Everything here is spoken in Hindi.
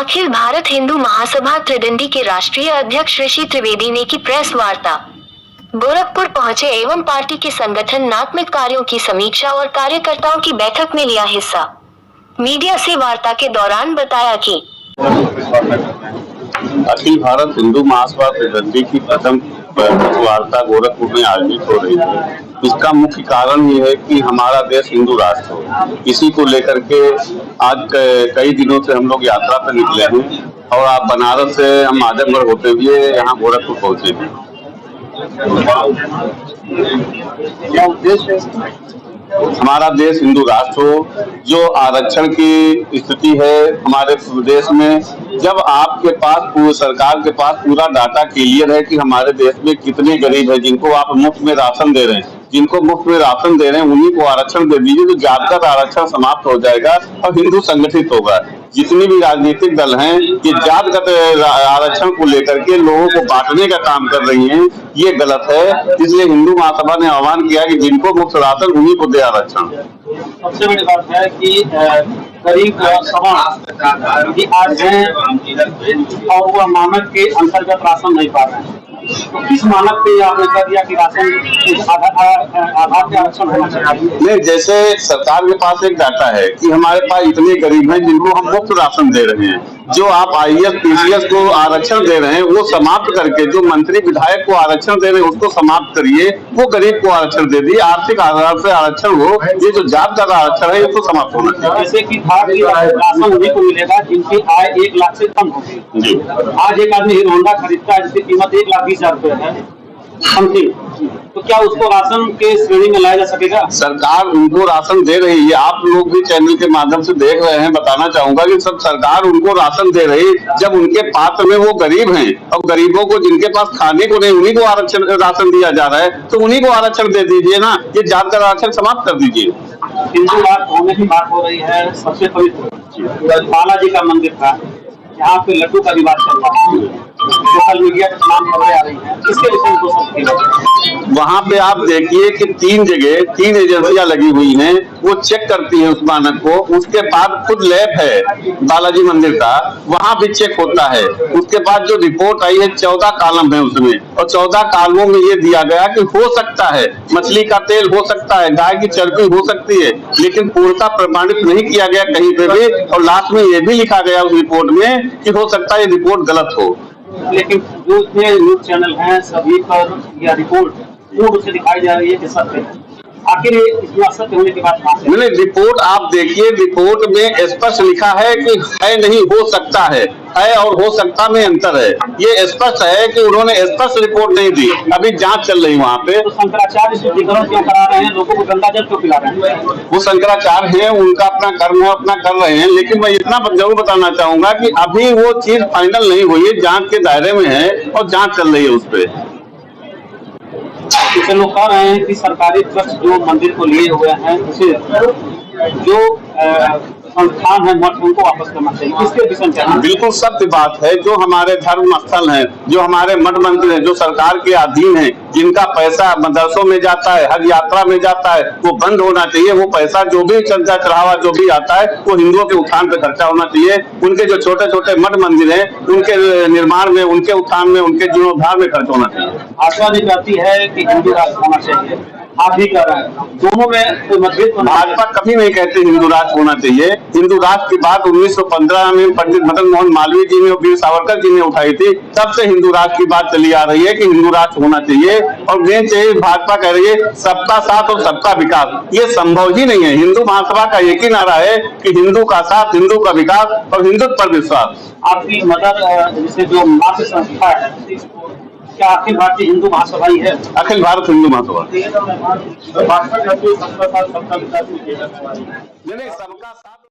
अखिल भारत हिंदू महासभा त्रिदंडी के राष्ट्रीय अध्यक्ष ऋषि त्रिवेदी ने की प्रेस वार्ता। गोरखपुर पहुंचे एवं पार्टी के संगठनात्मक कार्यों की समीक्षा और कार्यकर्ताओं की बैठक में लिया हिस्सा। मीडिया से वार्ता के दौरान बताया कि अखिल भारत हिंदू महासभा त्रिदंडी की प्रथम वार्ता गोरखपुर में आयोजित हो रही है। इसका मुख्य कारण ये है कि हमारा देश हिंदू राष्ट्र हो। इसी को लेकर के आज कई दिनों से हम लोग यात्रा पर निकले हैं और आप बनारस से हम आजमगढ़ होते हुए यहाँ गोरखपुर पहुंचे हैं। क्या उद्देश्य है? हमारा देश हिंदू राष्ट्र हो। जो आरक्षण की स्थिति है हमारे देश में, जब आपके पास सरकार के पास पूरा डाटा क्लियर है कि हमारे देश में कितने गरीब है जिनको आप मुफ्त में राशन दे रहे हैं, उन्हीं को आरक्षण दे दीजिए तो जातगत आरक्षण समाप्त हो जाएगा और हिंदू संगठित होगा। जितनी भी राजनीतिक दल हैं ये जातगत आरक्षण को लेकर के लोगों को बांटने का काम कर रही हैं, ये गलत है। इसलिए हिंदू महासभा ने आह्वान किया कि जिनको मुफ्त राशन उन्हीं को दे आरक्षण। सबसे बड़ी बात है कि गरीब सवर्ण आज हैं और वह मानक के अंतर्गत राशन नहीं पा रहे हैं, तो किस मानक पे आपने कर दिया कि राशन आधार के आरक्षण होना चाहिए? नहीं, जैसे सरकार के पास एक डाटा है कि हमारे पास इतने गरीब हैं जिनको हम मुफ्त राशन दे रहे हैं। जो आप आईएएस पीसीएस को आरक्षण दे रहे हैं वो समाप्त करके जो मंत्री विधायक को आरक्षण दे रहे हैं उसको समाप्त करिए, वो गरीब को आरक्षण दे दिए। आर्थिक आधार से आरक्षण हो, ये जो जात का आरक्षण है ये तो समाप्त होना चाहिए। जैसे कि राशन उन्हीं को मिलेगा जिनकी आय 1 लाख से कम होगी। आज एक आदमी हीरो होंडा खरीदता है जिसकी कीमत 1,20,000 रुपए है समथिंग, तो क्या उसको राशन के श्रेणी में लाया जा सकेगा? सरकार उनको राशन दे रही है। आप लोग भी चैनल के माध्यम से देख रहे हैं। बताना चाहूंगा कि सब सरकार उनको राशन दे रही है जब उनके पात्र में वो गरीब हैं, और गरीबों को जिनके पास खाने को नहीं उन्हीं को आरक्षण राशन दिया जा रहा है, तो उन्हीं को आरक्षण दे दीजिए ना। ये जातगत आरक्षण समाप्त कर दीजिए। हिंदू राष्ट्र होने की बात हो रही है। सबसे पवित्र बालाजी का मंदिर था, यहाँ पे लड्डू का विवाद चल रहा है, सोशल मीडिया के तमाम खबरें आ रही हैं, इसके विषय में वहाँ पे आप देखिए कि 3 जगह 3 एजेंसियां लगी हुई हैं, वो चेक करती है उस मानक को। उसके बाद खुद लैब है बालाजी मंदिर का, वहाँ भी चेक होता है। उसके बाद जो रिपोर्ट आई है 14 कॉलम है उसमें, और 14 कॉलमों में ये दिया गया कि हो सकता है मछली का तेल हो सकता है, गाय की चर्बी हो सकती है, लेकिन पूर्णता प्रमाणित नहीं किया गया कहीं पे भी। और लास्ट में ये भी लिखा गया उस रिपोर्ट में कि हो सकता है ये रिपोर्ट गलत हो। लेकिन जो इतने न्यूज चैनल हैं सभी पर यह रिपोर्ट पूर्ण रूप से दिखाई जा रही है कि सत्य है। आखिर इसमें सत्य होने के बाद मैंने रिपोर्ट आप देखिए, रिपोर्ट में स्पष्ट लिखा है कि है नहीं हो सकता है और हो सकता में अंतर है। ये स्पष्ट है कि उन्होंने स्पष्ट रिपोर्ट नहीं दी। अभी जांच चल रही वहाँ पे। तो शंकराचार्य शुद्धिकरण क्यों करा रहे हैं? लोगों को गंगा जल क्यों पिला रहे हैं? वो शंकराचार्य हैं, उनका अपना कर्म है, अपना कर रहे हैं। लेकिन मैं इतना जरूर बताना चाहूंगा कि अभी वो चीज फाइनल नहीं हुई है, जांच के दायरे में है और जांच चल रही है उस पर। इसे लोग कह रहे हैं कि सरकारी ट्रस्ट जो मंदिर को लिए हुए हैं उसे जो संस्थान है मठ उनको वापस करना चाहिए। इसके विषय में बिल्कुल सत्य बात है। जो हमारे धर्म स्थल हैं, जो हमारे मठ मंदिर हैं, जो सरकार के अधीन हैं, जिनका पैसा मदरसों में जाता है, हज यात्रा में जाता है, वो बंद होना चाहिए। वो पैसा जो भी चर्चा चढ़ावा जो भी आता है वो हिंदुओं के उत्थान पे खर्चा होना चाहिए। उनके जो छोटे छोटे मठ मंदिर हैं उनके निर्माण में, उनके उत्थान में, उनके जीर्णोद्धार में खर्च होना चाहिए। भाजपा भी कहती है कि हिंदू राष्ट्र होना चाहिए, आप भी कह रहे हैं, दोनों में कोई मतभेद? भाजपा कभी नहीं कहते हिंदू राष्ट्र होना चाहिए। हिंदू राष्ट्र की बात 1915 में पंडित मदन मोहन मालवीय जी ने और वीर सावरकर जी ने उठाई थी। तब से हिंदू राष्ट्र की बात चली आ रही है कि हिंदू राष्ट्र होना चाहिए। और मेन चाहिए भाजपा कह रही है सबका साथ और सबका विकास। ये संभव ही नहीं है। हिंदू महासभा का एक ही नारा है कि हिंदू का साथ, हिंदू का विकास और हिंदुत्व पर विश्वास। आपकी मदर जैसे जो मातृ संस्था है, क्या अखिल भारतीय हिंदू महासभा ही है? अखिल भारत हिंदू महासभा। सबका साथ